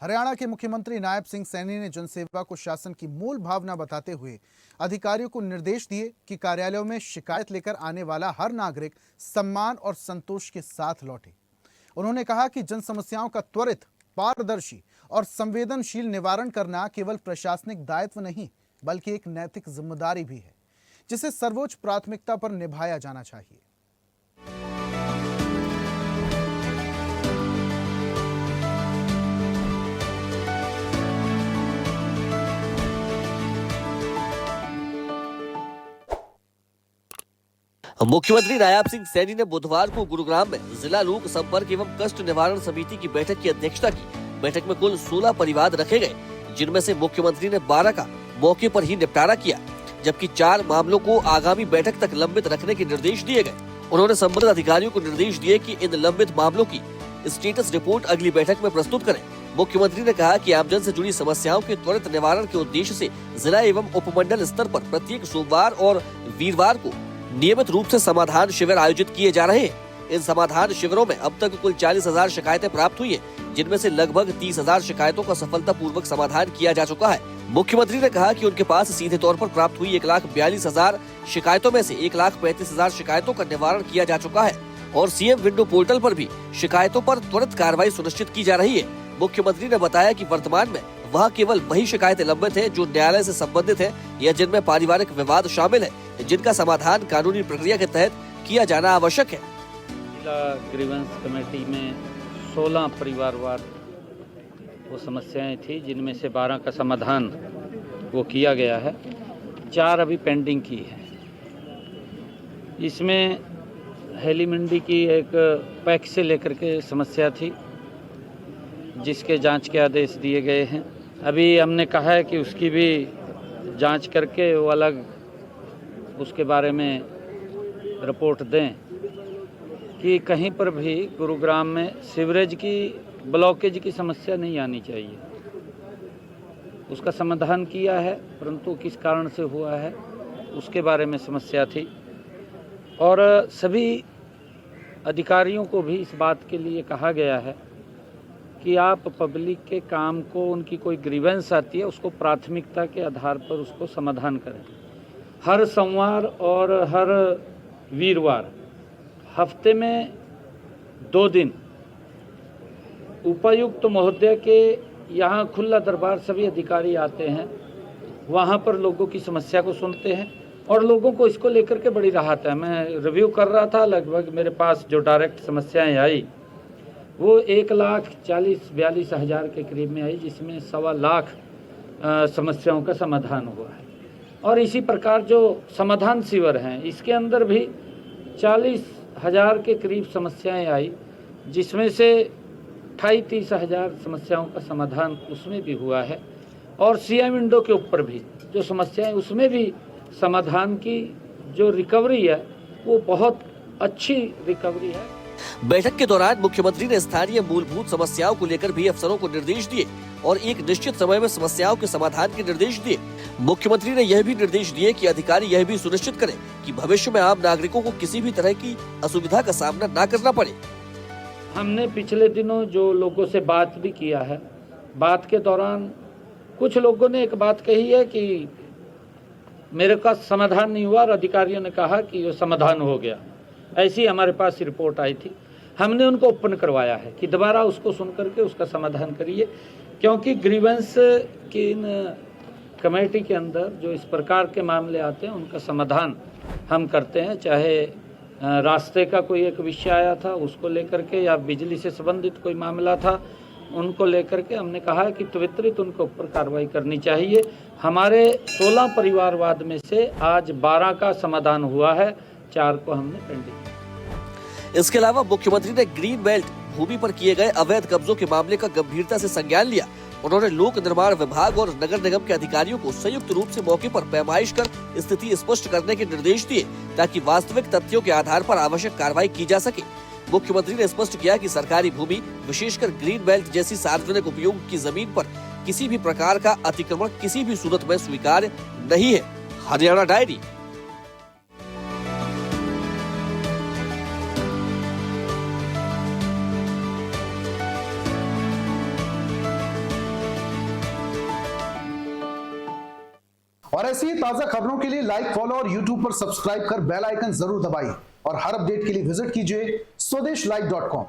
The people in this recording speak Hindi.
हरियाणा के मुख्यमंत्री नायब सिंह सैनी ने जनसेवा को शासन की मूल भावना बताते हुए अधिकारियों को निर्देश दिए कि कार्यालयों में शिकायत लेकर आने वाला हर नागरिक सम्मान और संतोष के साथ लौटे। उन्होंने कहा कि जन समस्याओं का त्वरित, पारदर्शी और संवेदनशील निवारण करना केवल प्रशासनिक दायित्व नहीं बल्कि एक नैतिक जिम्मेदारी भी है, जिसे सर्वोच्च प्राथमिकता पर निभाया जाना चाहिए। मुख्यमंत्री नायब सिंह सैनी ने बुधवार को गुरुग्राम में जिला लोक संपर्क एवं कष्ट निवारण समिति की बैठक की अध्यक्षता की। बैठक में कुल 16 परिवाद रखे गए, जिनमें से मुख्यमंत्री ने 12 का मौके पर ही निपटारा किया, जबकि 4 मामलों को आगामी बैठक तक लंबित रखने के निर्देश दिए गए। उन्होंने संबंधित अधिकारियों को निर्देश दिए कि इन लंबित मामलों की स्टेटस रिपोर्ट अगली बैठक में प्रस्तुत करें। मुख्यमंत्री ने कहा कि आमजन से जुड़ी समस्याओं के त्वरित निवारण के उद्देश्य से जिला एवं उपमंडल स्तर पर प्रत्येक सोमवार और वीरवार को नियमित रूप से समाधान शिविर आयोजित किए जा रहे हैं। इन समाधान शिविरों में अब तक कुल 40,000 शिकायतें प्राप्त हुई हैं, जिनमें से लगभग 30,000 शिकायतों का सफलतापूर्वक समाधान किया जा चुका है। मुख्यमंत्री ने कहा कि उनके पास सीधे तौर पर प्राप्त हुई 1,42,000 शिकायतों में से 1,35,000 शिकायतों का निवारण किया जा चुका है और सीएम विंडो पोर्टल पर भी शिकायतों पर त्वरित कार्रवाई सुनिश्चित की जा रही है। मुख्यमंत्री ने बताया कि वर्तमान में वह केवल वही शिकायतें लंबित हैं जो न्यायालय से संबंधित है या जिनमें पारिवारिक विवाद शामिल है, जिनका समाधान कानूनी प्रक्रिया के तहत किया जाना आवश्यक है। जिला ग्रीवेंस कमेटी में 16 परिवारवार वो समस्याएं थी, जिनमें से 12 का समाधान वो किया गया है, 4 अभी पेंडिंग की है। इसमें हेली मंडी की एक पैक से लेकर के समस्या थी, जिसके जांच के आदेश दिए गए हैं। अभी हमने कहा है कि उसकी भी जांच करके वो अलग उसके बारे में रिपोर्ट दें कि कहीं पर भी गुरुग्राम में सीवरेज की ब्लॉकेज की समस्या नहीं आनी चाहिए। उसका समाधान किया है, परंतु किस कारण से हुआ है उसके बारे में समस्या थी। और सभी अधिकारियों को भी इस बात के लिए कहा गया है कि आप पब्लिक के काम को, उनकी कोई ग्रीवेंस आती है, उसको प्राथमिकता के आधार पर उसको समाधान करें। हर सोमवार और हर वीरवार हफ्ते में 2 दिन उपायुक्त महोदय के यहाँ खुला दरबार सभी अधिकारी आते हैं, वहाँ पर लोगों की समस्या को सुनते हैं और लोगों को इसको लेकर के बड़ी राहत है। मैं रिव्यू कर रहा था, लगभग मेरे पास जो डायरेक्ट समस्याएं आई वो 1,40,42,000 के करीब में आई, जिसमें 1.25 लाख समस्याओं का समाधान हुआ है। और इसी प्रकार जो समाधान शिविर हैं, इसके अंदर भी 40,000 के करीब समस्याएं आई, जिसमें से 28-30,000 समस्याओं का समाधान उसमें भी हुआ है। और सीएम विंडो के ऊपर भी जो समस्याएं, उसमें भी समाधान की जो रिकवरी है वो बहुत अच्छी रिकवरी है। बैठक के दौरान मुख्यमंत्री ने स्थानीय मूलभूत समस्याओं को लेकर भी अफसरों को निर्देश दिए और एक निश्चित समय में समस्याओं के समाधान के निर्देश दिए। मुख्यमंत्री ने यह भी निर्देश दिए कि अधिकारी यह भी सुनिश्चित करें कि भविष्य में आम नागरिकों को किसी भी तरह की असुविधा का सामना न करना पड़े। हमने पिछले दिनों जो लोगों से बात भी किया है, बात के दौरान कुछ लोगों ने एक बात कही है कि मेरे का समाधान नहीं हुआ और अधिकारियों ने कहा कि वो समाधान हो गया। ऐसी हमारे पास रिपोर्ट आई थी। हमने उनको ओपन करवाया है कि दोबारा उसको सुन करके उसका समाधान करिए, क्योंकि ग्रीवेंस की इन कमेटी के अंदर जो इस प्रकार के मामले आते हैं उनका समाधान हम करते हैं। चाहे रास्ते का कोई एक विषय आया था उसको लेकर के, या बिजली से संबंधित कोई मामला था उनको लेकर के, हमने कहा है कि त्वरित उनके ऊपर कार्रवाई करनी चाहिए। हमारे 16 परिवारवाद में से आज 12 का समाधान हुआ है, 4 को हमने पेंडिंग। इसके अलावा मुख्यमंत्री ने ग्रीन बेल्ट भूमि पर किए गए अवैध कब्जों के मामले का गंभीरता से संज्ञान लिया। उन्होंने लोक निर्माण विभाग और नगर निगम के अधिकारियों को संयुक्त रूप से मौके पर पैमाइश कर स्थिति स्पष्ट करने के निर्देश दिए, ताकि वास्तविक तथ्यों के आधार पर आवश्यक कार्रवाई की जा सके। मुख्यमंत्री ने स्पष्ट किया कि सरकारी भूमि, विशेषकर ग्रीन बेल्ट जैसी सार्वजनिक उपयोग की जमीन पर किसी भी प्रकार का अतिक्रमण किसी भी सूरत में स्वीकार्य नहीं है। हरियाणा डायरी। और ऐसी ही ताजा खबरों के लिए लाइक, फॉलो और यूट्यूब पर सब्सक्राइब कर बेल आइकन जरूर दबाइए और हर अपडेट के लिए विजिट कीजिए स्वदेशलाइव.com।